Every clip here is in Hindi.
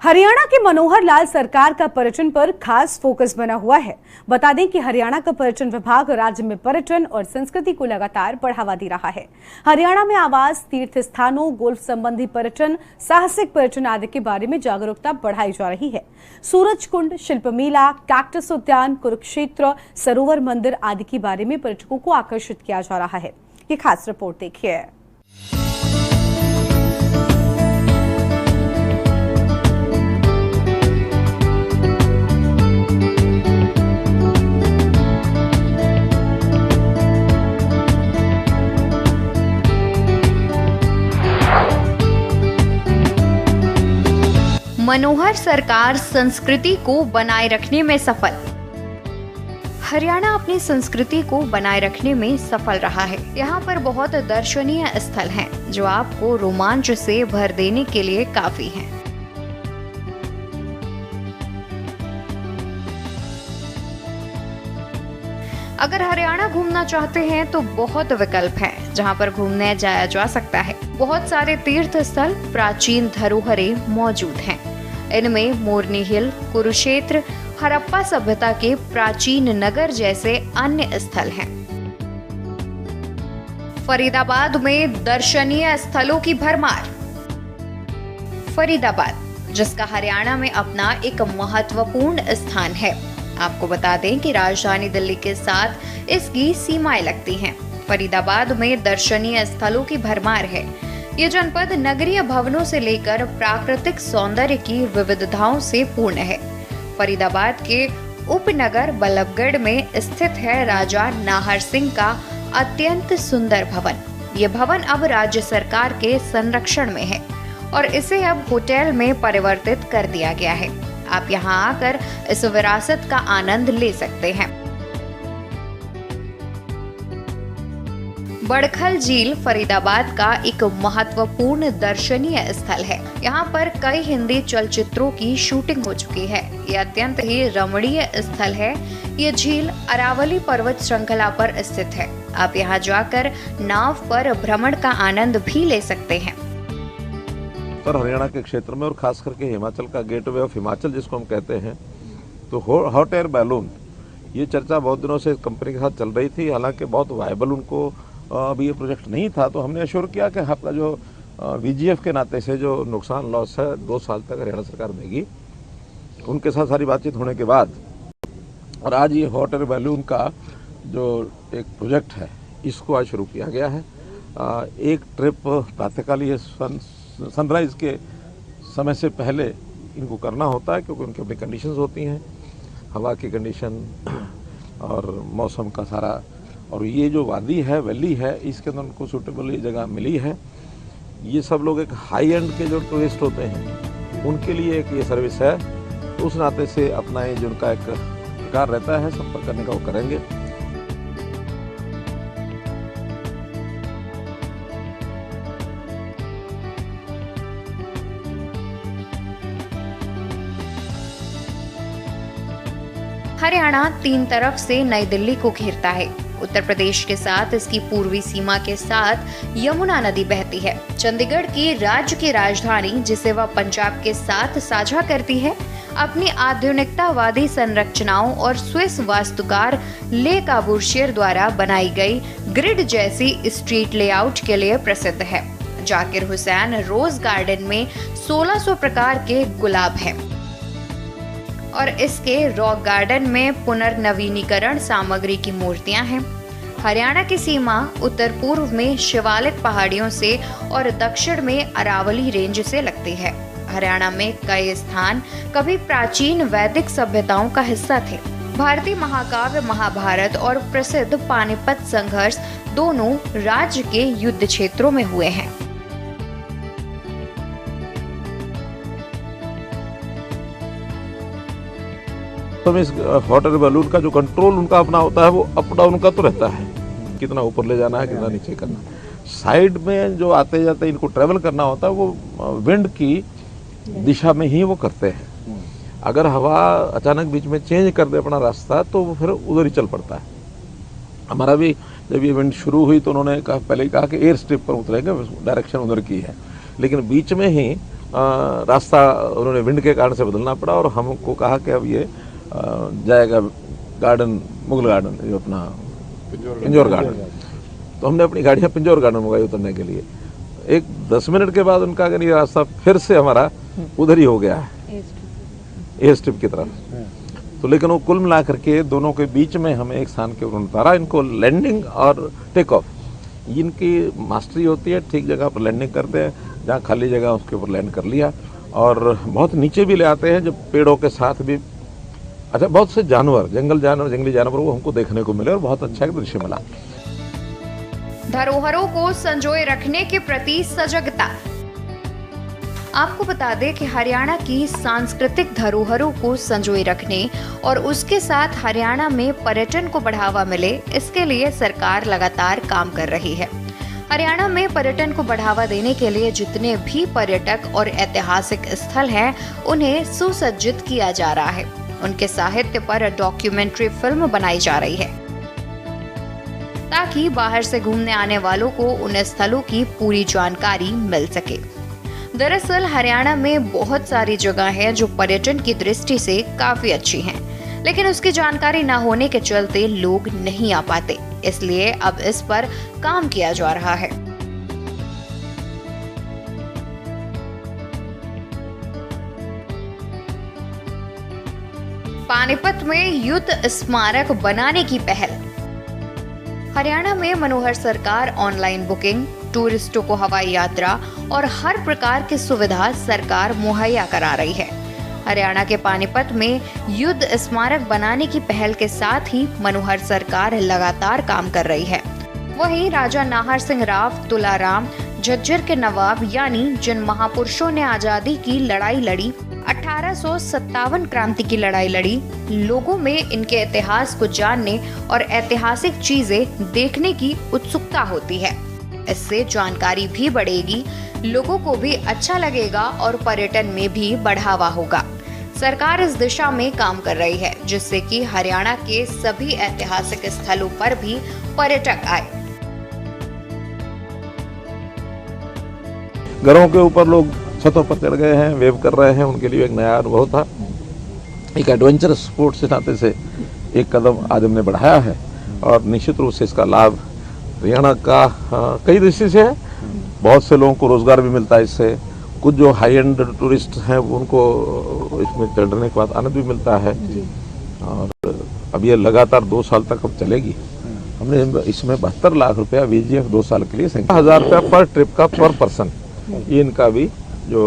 हरियाणा के मनोहर लाल सरकार का पर्यटन पर खास फोकस बना हुआ है। बता दें कि हरियाणा का पर्यटन विभाग राज्य में पर्यटन और संस्कृति को लगातार बढ़ावा दे रहा है। हरियाणा में आवास, तीर्थ स्थानों, गोल्फ संबंधी पर्यटन, साहसिक पर्यटन आदि के बारे में जागरूकता बढ़ाई जा रही है। सूरज कुंड, शिल्प मेला, कैक्टस उद्यान, कुरुक्षेत्र सरोवर मंदिर आदि के बारे में पर्यटकों को आकर्षित किया जा रहा है। ये खास रिपोर्ट देखिए। मनोहर सरकार संस्कृति को बनाए रखने में सफल। हरियाणा अपनी संस्कृति को बनाए रखने में सफल रहा है। यहाँ पर बहुत दर्शनीय स्थल हैं, जो आपको रोमांच से भर देने के लिए काफी हैं। अगर हरियाणा घूमना चाहते हैं तो बहुत विकल्प हैं, जहां पर घूमने जाया जा सकता है। बहुत सारे तीर्थ स्थल, प्राचीन धरोहरें मौजूद हैं। इनमें मोरनी हिल, कुरुक्षेत्र, हड़प्पा सभ्यता के प्राचीन नगर जैसे अन्य स्थल हैं। फरीदाबाद में दर्शनीय स्थलों की भरमार। फरीदाबाद, जिसका हरियाणा में अपना एक महत्वपूर्ण स्थान है। आपको बता दें कि राजधानी दिल्ली के साथ इसकी सीमाएं लगती हैं। फरीदाबाद में दर्शनीय स्थलों की भरमार है। ये जनपद नगरीय भवनों से लेकर प्राकृतिक सौंदर्य की विविधताओं से पूर्ण है। फरीदाबाद के उपनगर बल्लभगढ़ में स्थित है राजा नाहर सिंह का अत्यंत सुंदर भवन। ये भवन अब राज्य सरकार के संरक्षण में है और इसे अब होटल में परिवर्तित कर दिया गया है। आप यहाँ आकर इस विरासत का आनंद ले सकते हैं। बड़खल झील फरीदाबाद का एक महत्वपूर्ण दर्शनीय स्थल है। यहाँ पर कई हिंदी चलचित्रों की शूटिंग हो चुकी है। ये अत्यंत ही रमणीय स्थल है। ये झील अरावली पर्वत श्रृंखला पर स्थित है। आप यहाँ जाकर नाव पर भ्रमण का आनंद भी ले सकते हैं। उत्तर हरियाणा के क्षेत्र में और खास करके हिमाचल का गेटवे ऑफ हिमाचल जिसको हम कहते हैं, तो हॉट एयर बैलून, ये चर्चा बहुत दिनों से कंपनी के साथ चल रही थी। हालांकि बहुत वायबल उनको अभी ये प्रोजेक्ट नहीं था, तो हमने एश्योर किया कि आपका जो VGF के नाते से जो नुकसान लॉस है 2 साल तक हरियाणा सरकार देगी। उनके साथ सारी बातचीत होने के बाद और आज ये हॉट एयर बैलून का जो एक प्रोजेक्ट है, इसको आज शुरू किया गया है। एक ट्रिप प्रातःकालीन सनराइज के समय से पहले इनको करना होता है, क्योंकि उनकी अपनी कंडीशंस होती हैं, हवा की कंडीशन और मौसम का सारा। और ये जो वादी है, वैली है, इसके अंदर उनको सूटेबल जगह मिली है। ये सब लोग एक हाई एंड के जो टूरिस्ट होते हैं, उनके लिए एक ये सर्विस है। तो उस नाते से अपना ये जो उनका एक प्रकार रहता है संपर्क करने का, वो करेंगे। हरियाणा 3 तरफ से नई दिल्ली को घेरता है। उत्तर प्रदेश के साथ इसकी पूर्वी सीमा के साथ यमुना नदी बहती है। चंडीगढ़ की राज्य की राजधानी, जिसे वह पंजाब के साथ साझा करती है, अपनी आधुनिकतावादी संरचनाओं और स्विस वास्तुकार ले काबूसियर द्वारा बनाई गई ग्रिड जैसी स्ट्रीट लेआउट के लिए प्रसिद्ध है। जाकिर हुसैन रोज गार्डन में 1600 प्रकार के गुलाब हैं और इसके रॉक गार्डन में पुनर्नवीनीकरण सामग्री की मूर्तियां हैं। हरियाणा की सीमा उत्तर पूर्व में शिवालिक पहाड़ियों से और दक्षिण में अरावली रेंज से लगती है। हरियाणा में कई स्थान कभी प्राचीन वैदिक सभ्यताओं का हिस्सा थे। भारतीय महाकाव्य महाभारत और प्रसिद्ध पानीपत संघर्ष दोनों राज्य के युद्ध क्षेत्रों में हुए हैं। तो इस हॉट एयर बैलून का जो कंट्रोल उनका अपना होता है, वो अप डाउन का तो रहता है, कितना ऊपर ले जाना है, कितना नीचे करना है। साइड में जो आते जाते इनको ट्रेवल करना होता है, वो विंड की दिशा में ही वो करते हैं। अगर हवा अचानक बीच में चेंज कर दे अपना रास्ता, तो वो फिर उधर ही चल पड़ता है। हमारा भी जब ये इवेंट शुरू हुई तो उन्होंने पहले ही कहा कि एयर स्ट्रिप पर उतरेंगे, डायरेक्शन उधर की है, लेकिन बीच में ही रास्ता उन्होंने विंड के कारण से बदलना पड़ा और हमको कहा कि अब ये जाएगा गार्डन, मुगल गार्डन, जो अपना पिंजौर गार्डन। तो हमने अपनी गाड़ियाँ पिंजौर गार्डन मंगाई उतरने के लिए। 10 मिनट के बाद उनका अगर ये रास्ता फिर से हमारा उधर ही हो गया है, एयर स्ट्रिप की तरफ। तो लेकिन वो कुल मिला करके दोनों के बीच में हमें एक स्थान के ऊपर उतारा। इनको लैंडिंग और टेक ऑफ इनकी मास्टरी होती है, ठीक जगह पर लैंडिंग करते हैं, जहाँ खाली जगह उसके ऊपर लैंड कर लिया। और बहुत नीचे भी ले आते हैं, जब पेड़ों के साथ भी अच्छा बहुत से जानवर, जंगली जानवर वो हमको देखने को मिले और बहुत अच्छा एक दृश्य मिला। धरोहरों को संजोए रखने के प्रति सजगता। आपको बता दें कि हरियाणा की सांस्कृतिक धरोहरों को संजोए रखने और उसके साथ हरियाणा में पर्यटन को बढ़ावा मिले, इसके लिए सरकार लगातार काम कर रही है। हरियाणा में पर्यटन को बढ़ावा देने के लिए जितने भी पर्यटक और ऐतिहासिक स्थल हैं, उन्हें सुसज्जित किया जा रहा है। उनके साहित्य पर डॉक्यूमेंट्री फिल्म बनाई जा रही है ताकि बाहर से घूमने आने वालों को उन स्थलों की पूरी जानकारी मिल सके। दरअसल हरियाणा में बहुत सारी जगह हैं जो पर्यटन की दृष्टि से काफी अच्छी हैं, लेकिन उसकी जानकारी न होने के चलते लोग नहीं आ पाते। इसलिए अब इस पर काम किया जा रहा है। पानीपत में युद्ध स्मारक बनाने की पहल। हरियाणा में मनोहर सरकार ऑनलाइन बुकिंग, टूरिस्टों को हवाई यात्रा और हर प्रकार की सुविधा सरकार मुहैया करा रही है। हरियाणा के पानीपत में युद्ध स्मारक बनाने की पहल के साथ ही मनोहर सरकार लगातार काम कर रही है। वहीं राजा नाहर सिंह राव, तुलाराम, झज्जर के नवाब यानी जिन महापुरुषों ने आजादी की लड़ाई लड़ी, 1857 क्रांति की लड़ाई लड़ी, लोगों में इनके इतिहास को जानने और ऐतिहासिक चीजें देखने की उत्सुकता होती है। इससे जानकारी भी बढ़ेगी, लोगों को भी अच्छा लगेगा और पर्यटन में भी बढ़ावा होगा। सरकार इस दिशा में काम कर रही है जिससे कि हरियाणा के सभी ऐतिहासिक स्थलों पर भी पर्यटक आए। घरों के ऊपर लोग छतों पर चढ़ गए हैं, वेव कर रहे हैं, उनके लिए एक नया अनुभव था। एक एडवेंचर स्पोर्ट्स के नाते से एक कदम आज हमने बढ़ाया है और निश्चित रूप से इसका लाभ हरियाणा का कई दृष्टि से है। बहुत से लोगों को रोजगार भी मिलता है इससे। कुछ जो हाई एंड टूरिस्ट हैं उनको इसमें चढ़ने के बाद आनंद भी मिलता है। और अब ये लगातार 2 साल तक अब चलेगी। हमने इसमें 72 लाख रुपया VGF 2 साल के लिए 1000 रुपया पर ट्रिप का पर पर्सन, ये इनका भी जो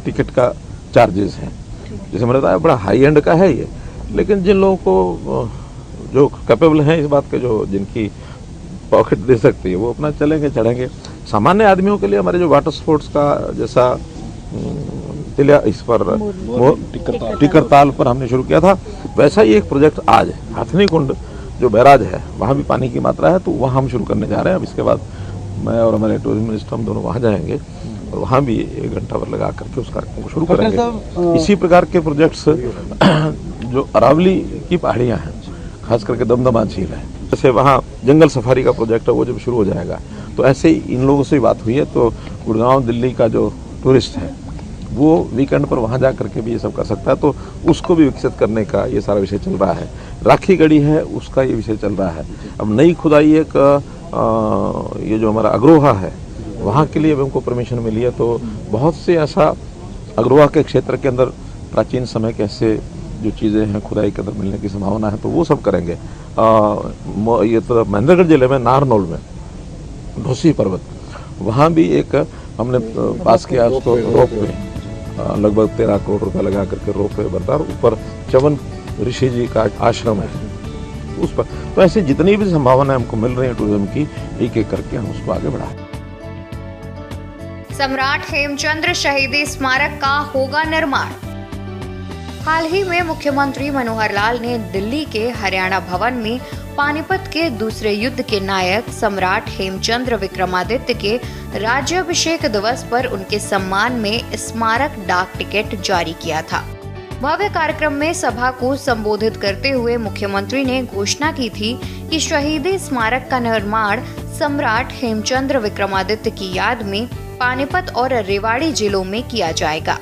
टिकट का चार्जेस है। जैसे मैंने बताया बड़ा हाई एंड का है ये, लेकिन जिन लोगों को जो कैपेबल हैं इस बात के, जो जिनकी पॉकेट दे सकती है, वो अपना चलेंगे, चढ़ेंगे। सामान्य आदमियों के लिए हमारे जो वाटर स्पोर्ट्स का जैसा इस पर टिकर ताल पर हमने शुरू किया था, वैसा ही एक प्रोजेक्ट आज हथनी कुंड जो बैराज है वहाँ भी पानी की मात्रा है, तो वहाँ हम शुरू करने जा रहे हैं। अब इसके बाद मैं और हमारे टूरिज्म मिनिस्टर हम दोनों वहाँ जाएंगे और वहाँ भी 1 घंटा भर लगा करके उस कार्यक्रम को शुरू करेंगे। इसी प्रकार के प्रोजेक्ट्स जो अरावली की पहाड़ियाँ हैं, खास करके दमदमा झील है, जैसे वहाँ जंगल सफारी का प्रोजेक्ट है, वो जब शुरू हो जाएगा तो ऐसे ही इन लोगों से बात हुई है। तो गुड़गांव दिल्ली का जो टूरिस्ट है वो वीकेंड पर वहाँ जा करके भी ये सब कर सकता है, तो उसको भी विकसित करने का ये सारा विषय चल रहा है। राखी गढ़ी है उसका ये विषय चल रहा है। अब नई खुदाई एक ये जो हमारा अग्रोहा है वहाँ के लिए भी हमको परमिशन मिली है। तो बहुत से ऐसा अग्रोहा के क्षेत्र के अंदर प्राचीन समय के ऐसे जो चीज़ें हैं खुदाई के अंदर मिलने की संभावना है, तो वो सब करेंगे। ये तो महेंद्रगढ़ जिले में नारनौल में ढोसी पर्वत, वहाँ भी एक हमने पास किया उसको रोप वे, लगभग 13 करोड़ रुपए लगा करके रोप वे बनता है। ऊपर चवन ऋषि जी का आश्रम है उस पर। तो ऐसे जितनी भी संभावनाएं हमको मिल रही है टूरिज्म की, एक एक करके हम उसको आगे बढ़ाएं। सम्राट हेमचंद्र शहीदी स्मारक का होगा निर्माण। हाल ही में मुख्यमंत्री मनोहर लाल ने दिल्ली के हरियाणा भवन में पानीपत के दूसरे युद्ध के नायक सम्राट हेमचंद्र विक्रमादित्य के राज्याभिषेक दिवस पर उनके सम्मान में स्मारक डाक टिकट जारी किया था। भव्य कार्यक्रम में सभा को संबोधित करते हुए मुख्यमंत्री ने घोषणा की थी कि शहीदी स्मारक का निर्माण सम्राट हेमचंद्र विक्रमादित्य की याद में पानीपत और रेवाड़ी जिलों में किया जाएगा।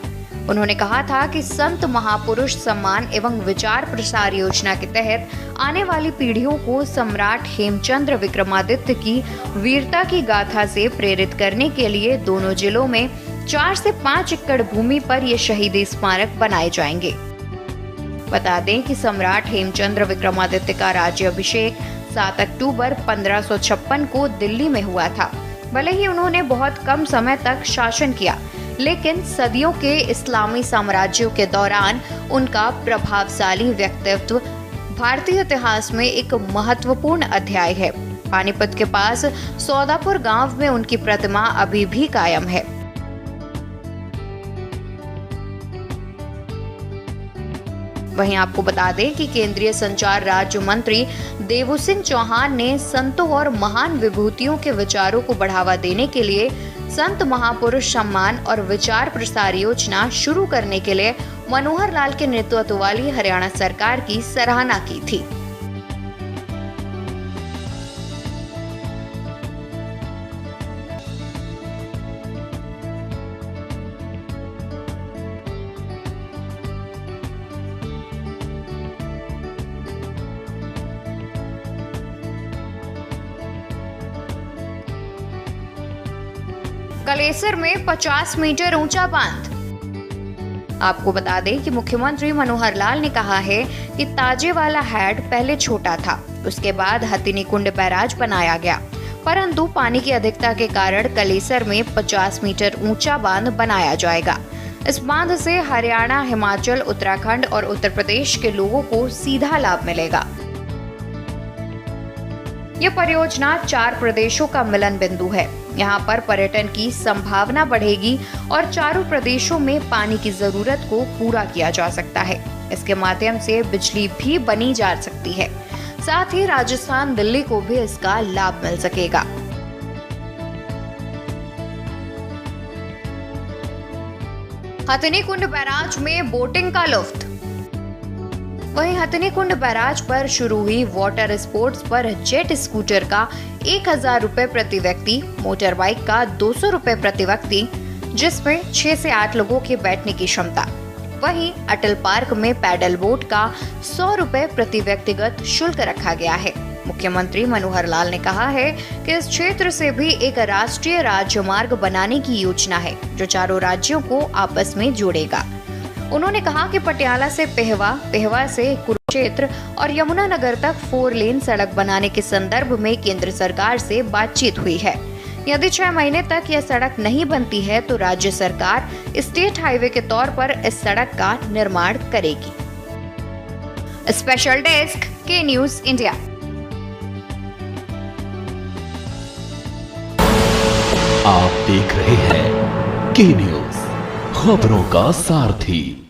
उन्होंने कहा था कि संत महापुरुष सम्मान एवं विचार प्रसार योजना के तहत आने वाली पीढ़ियों को सम्राट हेमचंद्र विक्रमादित्य की वीरता की गाथा से प्रेरित करने के लिए दोनों जिलों में 4 से 5 एकड़ भूमि पर ये शहीदी स्मारक बनाए जाएंगे। बता दें कि सम्राट हेमचंद्र विक्रमादित्य का राज्याभिषेक 7 अक्टूबर 1556 को दिल्ली में हुआ था। भले ही उन्होंने बहुत कम समय तक शासन किया, लेकिन सदियों के इस्लामी साम्राज्यों के दौरान उनका प्रभावशाली व्यक्तित्व भारतीय इतिहास में एक महत्वपूर्ण अध्याय है। पानीपत के पास सौदापुर गांव में उनकी प्रतिमा अभी भी कायम है। वहीं आपको बता दें कि केंद्रीय संचार राज्य मंत्री देवुसिंह चौहान ने संतों और महान विभूतियों के विचारों को बढ़ावा देने के लिए संत महापुरुष सम्मान और विचार प्रसार योजना शुरू करने के लिए मनोहर लाल के नेतृत्व वाली हरियाणा सरकार की सराहना की थी। कलेसर में 50 मीटर ऊंचा बांध। आपको बता दें कि मुख्यमंत्री मनोहर लाल ने कहा है कि ताजेवाला हैड पहले छोटा था, उसके बाद हथिनी कुंड बैराज बनाया गया, परंतु पानी की अधिकता के कारण कलेसर में 50 मीटर ऊंचा बांध बनाया जाएगा। इस बांध से हरियाणा, हिमाचल, उत्तराखंड और उत्तर प्रदेश के लोगों को सीधा लाभ मिलेगा। यह परियोजना 4 प्रदेशों का मिलन बिंदु है। यहाँ पर पर्यटन की संभावना बढ़ेगी और चारों प्रदेशों में पानी की जरूरत को पूरा किया जा सकता है। इसके माध्यम से बिजली भी बनी जा सकती है, साथ ही राजस्थान, दिल्ली को भी इसका लाभ मिल सकेगा। हथिनी कुंड बैराज में बोटिंग का लुत्फ। वहीं हथिनी कुंड बैराज पर शुरू हुई वाटर स्पोर्ट्स पर जेट स्कूटर का 1000 रुपए प्रति व्यक्ति, मोटर बाइक का 200 रुपए प्रति व्यक्ति, जिसमें 6 से 8 लोगों के बैठने की क्षमता। वहीं अटल पार्क में पैडल बोट का 100 रुपए प्रति व्यक्तिगत शुल्क रखा गया है। मुख्यमंत्री मनोहर लाल ने कहा है कि इस क्षेत्र से भी एक राष्ट्रीय राजमार्ग बनाने की योजना है, जो चारों राज्यों को आपस में जोड़ेगा। उन्होंने कहा कि पटियाला से पेहवा, पेहवा से कुरुक्षेत्र और यमुनानगर तक 4 लेन सड़क बनाने के संदर्भ में केंद्र सरकार से बातचीत हुई है। यदि 6 महीने तक यह सड़क नहीं बनती है तो राज्य सरकार स्टेट हाईवे के तौर पर इस सड़क का निर्माण करेगी। स्पेशल डेस्क के न्यूज इंडिया। आप देख रहे हैं के न्यूज, खबरों का सारथी।